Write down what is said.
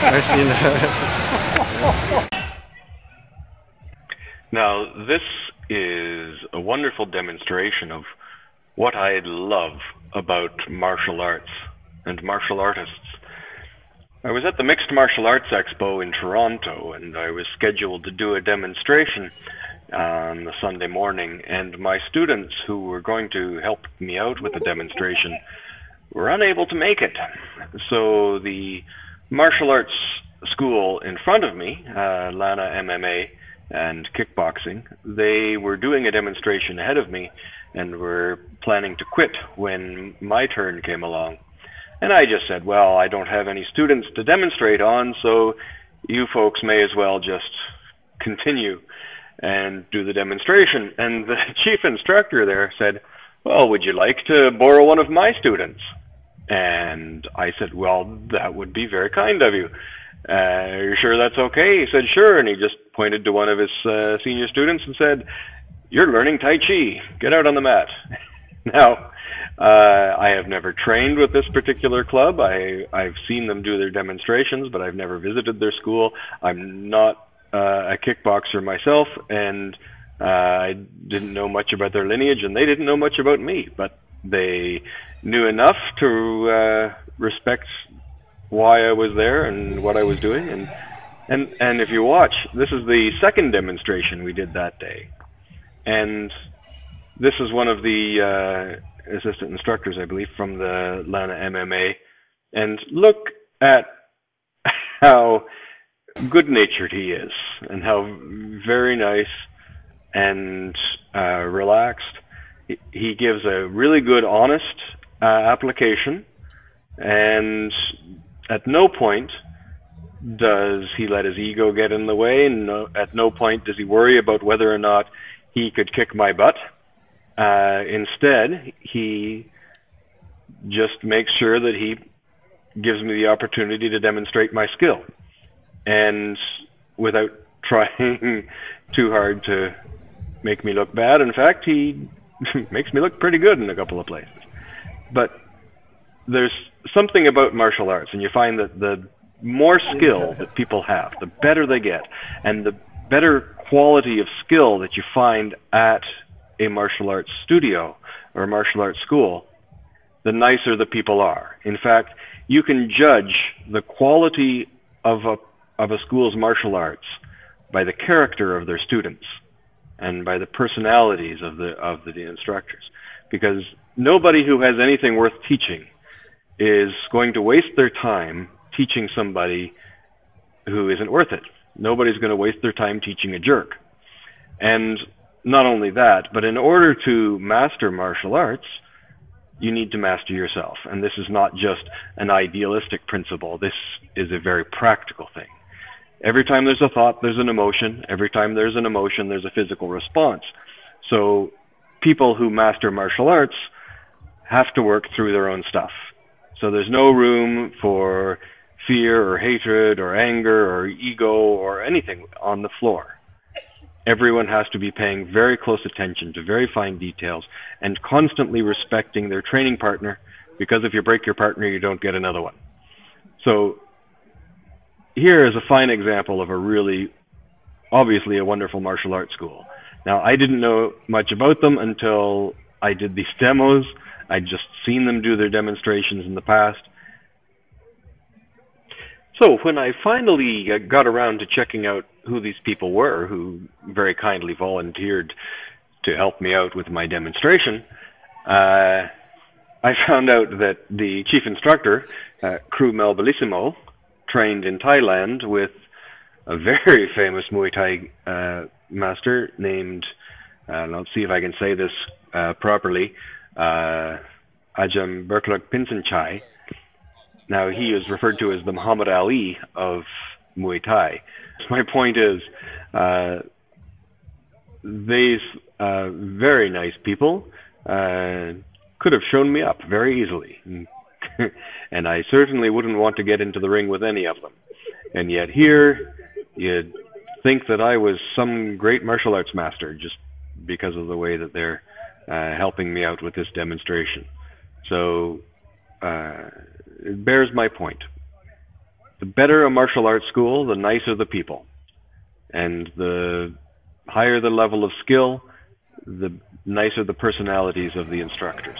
I've seen that. Now, this is a wonderful demonstration of what I love about martial arts and martial artists. I was at the Mixed Martial Arts Expo in Toronto, and I was scheduled to do a demonstration on the Sunday morning, and my students who were going to help me out with the demonstration were unable to make it. So the martial arts school in front of me, LANA MMA and kickboxing, they were doing a demonstration ahead of me and were planning to quit when my turn came along. And I just said, well, I don't have any students to demonstrate on, so you folks may as well just continue and do the demonstration. And the chief instructor there said, well, would you like to borrow one of my students? And I said, well, that would be very kind of you. Are you sure that's okay? He said, sure. And he just pointed to one of his senior students and said, you're learning Tai Chi. Get out on the mat. Now, I have never trained with this particular club. I've seen them do their demonstrations, but I've never visited their school. I'm not a kickboxer myself, and I didn't know much about their lineage, and they didn't know much about me, but they knew enough to respect why I was there and what I was doing. And if you watch, this is the second demonstration we did that day. And this is one of the assistant instructors, I believe, from the LANA MMA. And look at how good-natured he is and how very nice and relaxed. He gives a really good, honest application, and at no point does he let his ego get in the way, and at no point does he worry about whether or not he could kick my butt. Instead, he just makes sure that he gives me the opportunity to demonstrate my skill, and without trying too hard to make me look bad. In fact, he makes me look pretty good in a couple of places. But there's something about martial arts, and you find that the more skill that people have, the better they get, and the better quality of skill that you find at a martial arts studio or a martial arts school, the nicer the people are. In fact, you can judge the quality of a school's martial arts by the character of their students and by the personalities of the instructors, because nobody who has anything worth teaching is going to waste their time teaching somebody who isn't worth it. Nobody's going to waste their time teaching a jerk. And not only that, but in order to master martial arts, you need to master yourself. And this is not just an idealistic principle. This is a very practical thing. Every time there's a thought, there's an emotion. Every time there's an emotion, there's a physical response. So people who master martial arts have to work through their own stuff. So there's no room for fear or hatred or anger or ego or anything on the floor. Everyone has to be paying very close attention to very fine details and constantly respecting their training partner, because if you break your partner, you don't get another one. So here is a fine example of a really, obviously a wonderful martial arts school. Now, I didn't know much about them until I did these demos. I'd just seen them do their demonstrations in the past. So when I finally got around to checking out who these people were, who very kindly volunteered to help me out with my demonstration, I found out that the chief instructor, Crew Bellissimo, trained in Thailand with a very famous Muay Thai master named, let's see if I can say this properly, Ajam Berkluk Pinsanchai. Now, he is referred to as the Muhammad Ali of Muay Thai. My point is, these very nice people could have shown me up very easily. And I certainly wouldn't want to get into the ring with any of them. And yet here, you'd think that I was some great martial arts master just because of the way that they're helping me out with this demonstration. So it bears my point. the better a martial arts school, the nicer the people. And the higher the level of skill, the nicer the personalities of the instructors.